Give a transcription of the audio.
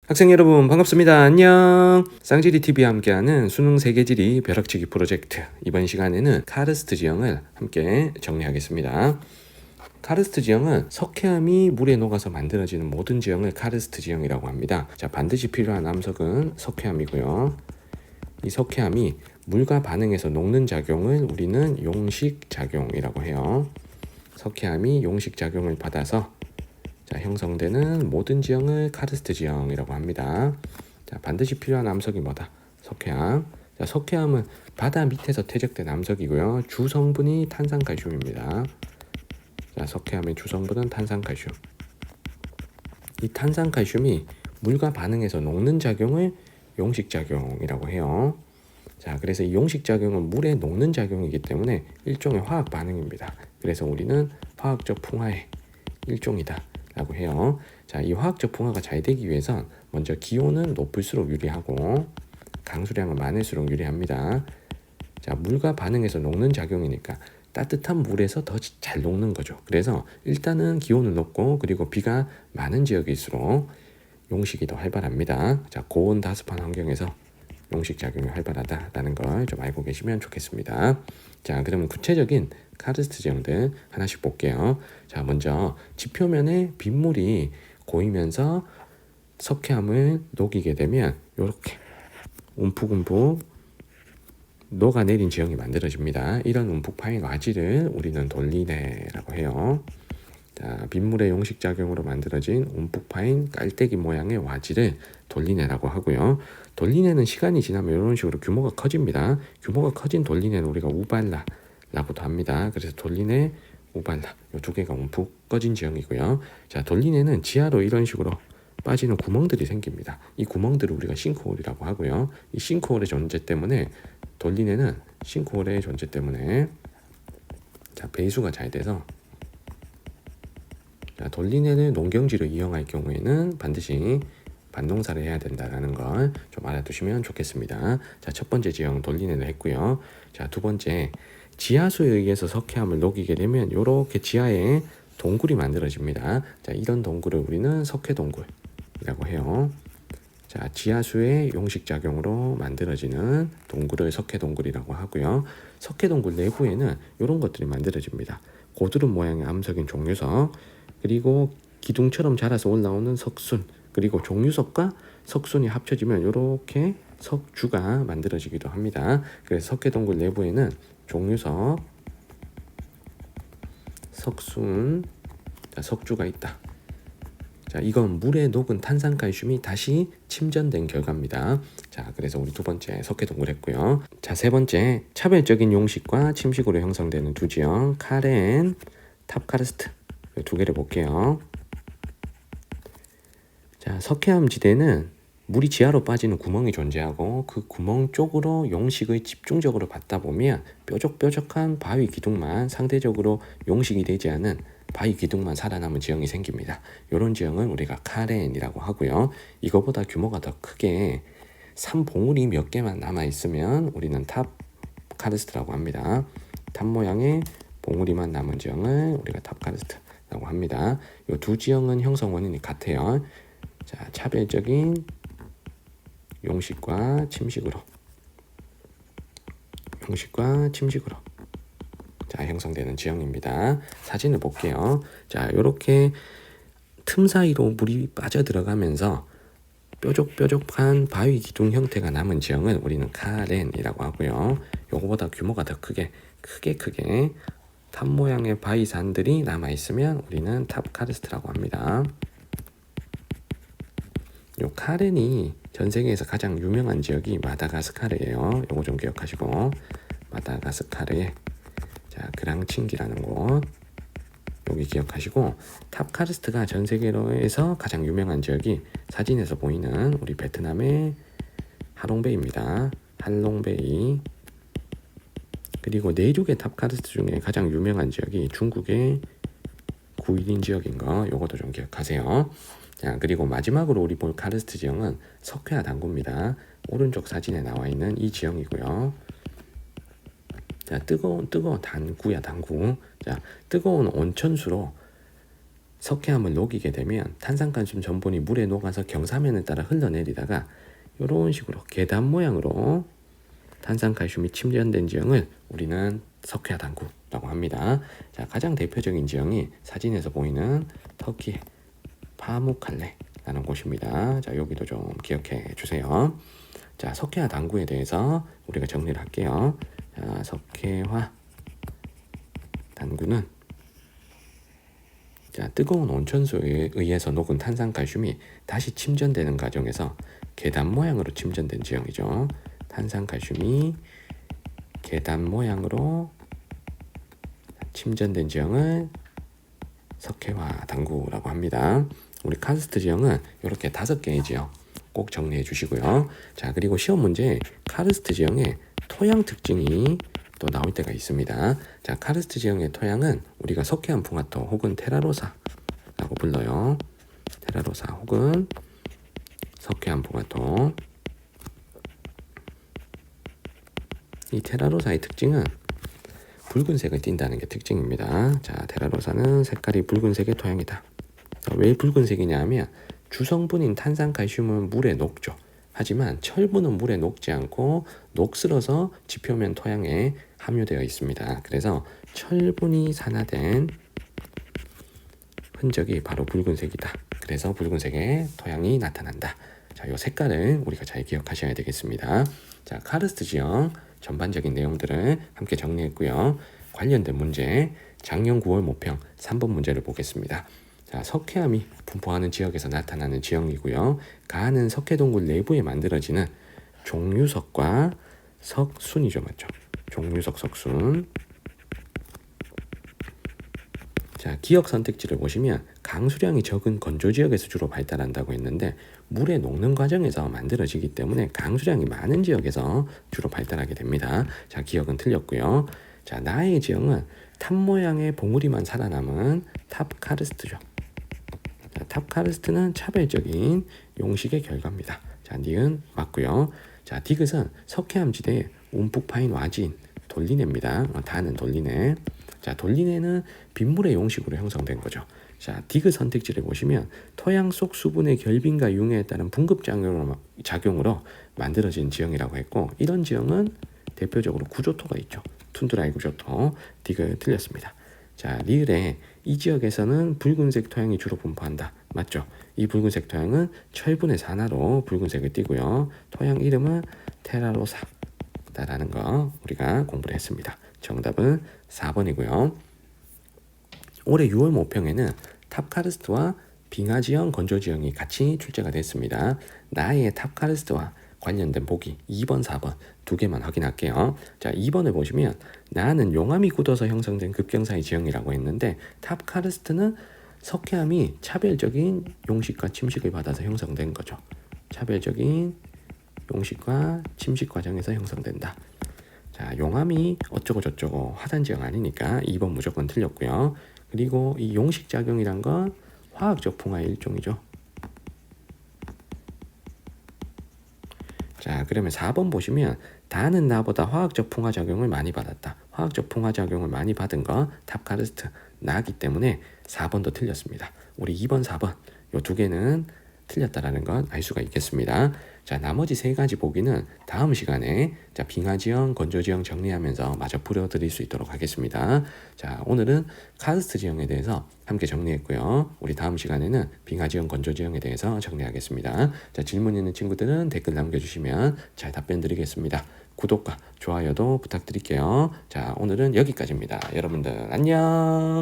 학생 여러분 반갑습니다. 안녕. 쌍지리TV와 함께하는 수능 세계지리 벼락치기 프로젝트, 이번 시간에는 카르스트 지형을 함께 정리하겠습니다. 카르스트 지형은 석회암이 물에 녹아서 만들어지는 모든 지형을 카르스트 지형이라고 합니다. 자, 반드시 필요한 암석은 석회암이고요. 이 석회암이 물과 반응해서 녹는 작용을 우리는 용식작용이라고 해요. 석회암이 용식작용을 받아서 형성되는 모든 지형을 카르스트 지형이라고 합니다. 자, 반드시 필요한 암석이 뭐다? 석회암. 자, 석회암은 바다 밑에서 퇴적된 암석이고요. 주 성분이 탄산칼슘입니다. 자, 석회암의 주 성분은 탄산칼슘. 이 탄산칼슘이 물과 반응해서 녹는 작용을 용식작용이라고 해요. 자, 그래서 이 용식작용은 물에 녹는 작용이기 때문에 일종의 화학 반응입니다. 그래서 우리는 화학적 풍화의 일종이다 라고 해요. 자, 이 화학적 풍화가 잘 되기 위해선 먼저 기온은 높을수록 유리하고 강수량은 많을수록 유리합니다. 자, 물과 반응해서 녹는 작용이니까 따뜻한 물에서 더 잘 녹는 거죠. 그래서 일단은 기온은 높고 그리고 비가 많은 지역일수록 용식이 더 활발합니다. 자, 고온 다습한 환경에서 용식 작용이 활발하다라는 걸 좀 알고 계시면 좋겠습니다. 자, 그러면 구체적인 카르스트 지형들 하나씩 볼게요. 자, 먼저 지표면에 빗물이 고이면서 석회암을 녹이게 되면 이렇게 움푹움푹 녹아내린 지형이 만들어집니다. 이런 움푹 파인 와지를 우리는 돌리네라고 해요. 자, 빗물의 용식작용으로 만들어진 움푹 파인 깔때기 모양의 와지를 돌리네라고 하고요. 돌리네는 시간이 지나면 이런 식으로 규모가 커집니다. 규모가 커진 돌리네는 우리가 우발라라고도 합니다. 그래서 돌리네, 우발라 이 두 개가 움푹 꺼진 지형이고요. 자, 돌리네는 지하로 이런 식으로 빠지는 구멍들이 생깁니다. 이 구멍들을 우리가 싱크홀이라고 하고요. 이 싱크홀의 존재 때문에 돌리네는 싱크홀의 존재 때문에 자, 배수가 잘 돼서 자, 돌리네를 농경지로 이용할 경우에는 반드시 반동사를 해야 된다는 걸 좀 알아두시면 좋겠습니다. 자, 첫 번째 지형 돌리네를 했고요. 자, 두 번째 지하수에 의해서 석회암을 녹이게 되면 이렇게 지하에 동굴이 만들어집니다. 자, 이런 동굴을 우리는 석회동굴이라고 해요. 자, 지하수의 용식작용으로 만들어지는 동굴을 석회동굴이라고 하고요. 석회동굴 내부에는 이런 것들이 만들어집니다. 고드름 모양의 암석인 종유석, 그리고 기둥처럼 자라서 올라오는 석순, 그리고 종유석과 석순이 합쳐지면 이렇게 석주가 만들어지기도 합니다. 그래서 석회동굴 내부에는 종유석, 석순, 석주가 있다. 자, 이건 물에 녹은 탄산칼슘이 다시 침전된 결과입니다. 자, 그래서 우리 두 번째 석회동굴 했고요. 자, 세 번째 차별적인 용식과 침식으로 형성되는 두 지형 카렌, 탑카르스트 두 개를 볼게요. 자, 석회암 지대는 물이 지하로 빠지는 구멍이 존재하고 그 구멍 쪽으로 용식을 집중적으로 받다 보면 뾰족뾰족한 바위 기둥만, 상대적으로 용식이 되지 않은 바위 기둥만 살아남은 지형이 생깁니다. 이런 지형은 우리가 카렌이라고 하고요. 이거보다 규모가 더 크게 산봉우리 몇 개만 남아있으면 우리는 탑 카르스트라고 합니다. 탑 모양의 봉우리만 남은 지형을 우리가 탑 카르스트라고 합니다. 이 두 지형은 형성 원인이 같아요. 자, 차별적인 용식과 침식으로 자, 형성되는 지형입니다. 사진을 볼게요. 자, 이렇게 틈 사이로 물이 빠져 들어가면서 뾰족뾰족한 바위 기둥 형태가 남은 지형을 우리는 카렌이라고 하고요. 요거보다 규모가 더 크게 탑 모양의 바위산들이 남아 있으면 우리는 탑 카르스트라고 합니다. 요 카렌이 전 세계에서 가장 유명한 지역이 마다가스카르예요. 요거 좀 기억하시고, 마다가스카르의 자, 그랑칭기라는 곳 여기 기억하시고, 탑 카르스트가 전 세계에서 가장 유명한 지역이 사진에서 보이는 우리 베트남의 하롱베이입니다. 할롱베이. 그리고 내륙의 탑 카르스트 중에 가장 유명한 지역이 중국의 구일린 지역인 거 요것도 좀 기억하세요. 자, 그리고 마지막으로 우리 볼 카르스트 지형은 석회화 단구입니다. 오른쪽 사진에 나와 있는 이 지형이고요. 자, 뜨거운 단구야, 단구. 자, 뜨거운 온천수로 석회암을 녹이게 되면 탄산칼슘 전분이 물에 녹아서 경사면에 따라 흘러내리다가 이런 식으로 계단 모양으로 탄산칼슘이 침전된 지형을 우리는 석회화 당구라고 합니다. 자, 가장 대표적인 지형이 사진에서 보이는 터키의 파무칼레라는 곳입니다. 자, 여기도 좀 기억해 주세요. 자, 석회화 당구에 대해서 우리가 정리를 할게요. 자, 석회화 당구는 자, 뜨거운 온천수에 의해서 녹은 탄산칼슘이 다시 침전되는 과정에서 계단 모양으로 침전된 지형이죠. 탄산칼슘이 계단 모양으로 침전된 지형을 석회화 당구라고 합니다. 우리 카르스트 지형은 이렇게 5개의 지형 꼭 정리해 주시고요. 자, 그리고 시험 문제에 카르스트 지형의 토양 특징이 또 나올 때가 있습니다. 자, 카르스트 지형의 토양은 우리가 석회암 풍화토 혹은 테라로사라고 불러요. 테라로사 혹은 석회암 풍화토. 이 테라로사의 특징은 붉은색을 띈다는 게 특징입니다. 자, 테라로사는 색깔이 붉은색의 토양이다. 왜 붉은색이냐 하면 주성분인 탄산칼슘은 물에 녹죠. 하지만 철분은 물에 녹지 않고 녹슬어서 지표면 토양에 함유되어 있습니다. 그래서 철분이 산화된 흔적이 바로 붉은색이다. 그래서 붉은색의 토양이 나타난다. 자, 이 색깔을 우리가 잘 기억하셔야 되겠습니다. 자, 카르스트 지형 전반적인 내용들을 함께 정리했고요. 관련된 문제 작년 9월 모평 3번 문제를 보겠습니다. 자, 석회암이 분포하는 지역에서 나타나는 지형이고요. 가는 석회동굴 내부에 만들어지는 종유석과 석순이죠, 맞죠? 종유석, 석순. 자, 기억 선택지를 보시면 강수량이 적은 건조 지역에서 주로 발달한다고 했는데 물에 녹는 과정에서 만들어지기 때문에 강수량이 많은 지역에서 주로 발달하게 됩니다. 자, 기억은 틀렸고요. 자, 나의 지형은 탑 모양의 봉우리만 살아남은 탑 카르스트죠. 자, 탑 카르스트는 차별적인 용식의 결과입니다. 자, 니은 맞고요. 자, 디귿은 석회암 지대의 움푹 파인 와진 돌리네입니다. 다는 돌리네. 자, 돌리네는 빗물의 용식으로 형성된 거죠. 자, 디귿 선택지를 보시면 토양 속 수분의 결빙과 융해에 따른 분급 작용으로 만들어진 지형이라고 했고, 이런 지형은 대표적으로 구조토가 있죠. 툰드라의 구조토. 디귿 틀렸습니다. 자, 리을에 이 지역에서는 붉은색 토양이 주로 분포한다. 맞죠? 이 붉은색 토양은 철분의 산화로 붉은색을 띠고요. 토양 이름은 테라로사다라는 거 우리가 공부를 했습니다. 정답은 4번이고요. 올해 6월 모평에는 탑카르스트와 빙하지형, 건조지형이 같이 출제가 됐습니다. 나의 탑카르스트와 관련된 보기 2번, 4번 두 개만 확인할게요. 자, 2번을 보시면 나는 용암이 굳어서 형성된 급경사의 지형이라고 했는데 탑카르스트는 석회암이 차별적인 용식과 침식을 받아서 형성된 거죠. 차별적인 용식과 침식 과정에서 형성된다. 자, 용암이 어쩌고 저쩌고 화산지형 아니니까 2번 무조건 틀렸고요. 그리고 이 용식작용이란 건 화학적 풍화의 일종이죠. 자, 그러면 4번 보시면 다는 나보다 화학적 풍화작용을 많이 받았다. 화학적 풍화작용을 많이 받은 건 탑카르스트 나기 때문에 4번도 틀렸습니다. 우리 2번, 4번 이 두 개는 틀렸다라는 건 알 수가 있겠습니다. 자, 나머지 3가지 보기는 다음 시간에 자, 빙하지형, 건조지형 정리하면서 마저 풀어드릴 수 있도록 하겠습니다. 자, 오늘은 카르스트 지형에 대해서 함께 정리했고요. 우리 다음 시간에는 빙하지형, 건조지형에 대해서 정리하겠습니다. 자, 질문 있는 친구들은 댓글 남겨주시면 잘 답변 드리겠습니다. 구독과 좋아요도 부탁드릴게요. 자, 오늘은 여기까지입니다. 여러분들 안녕.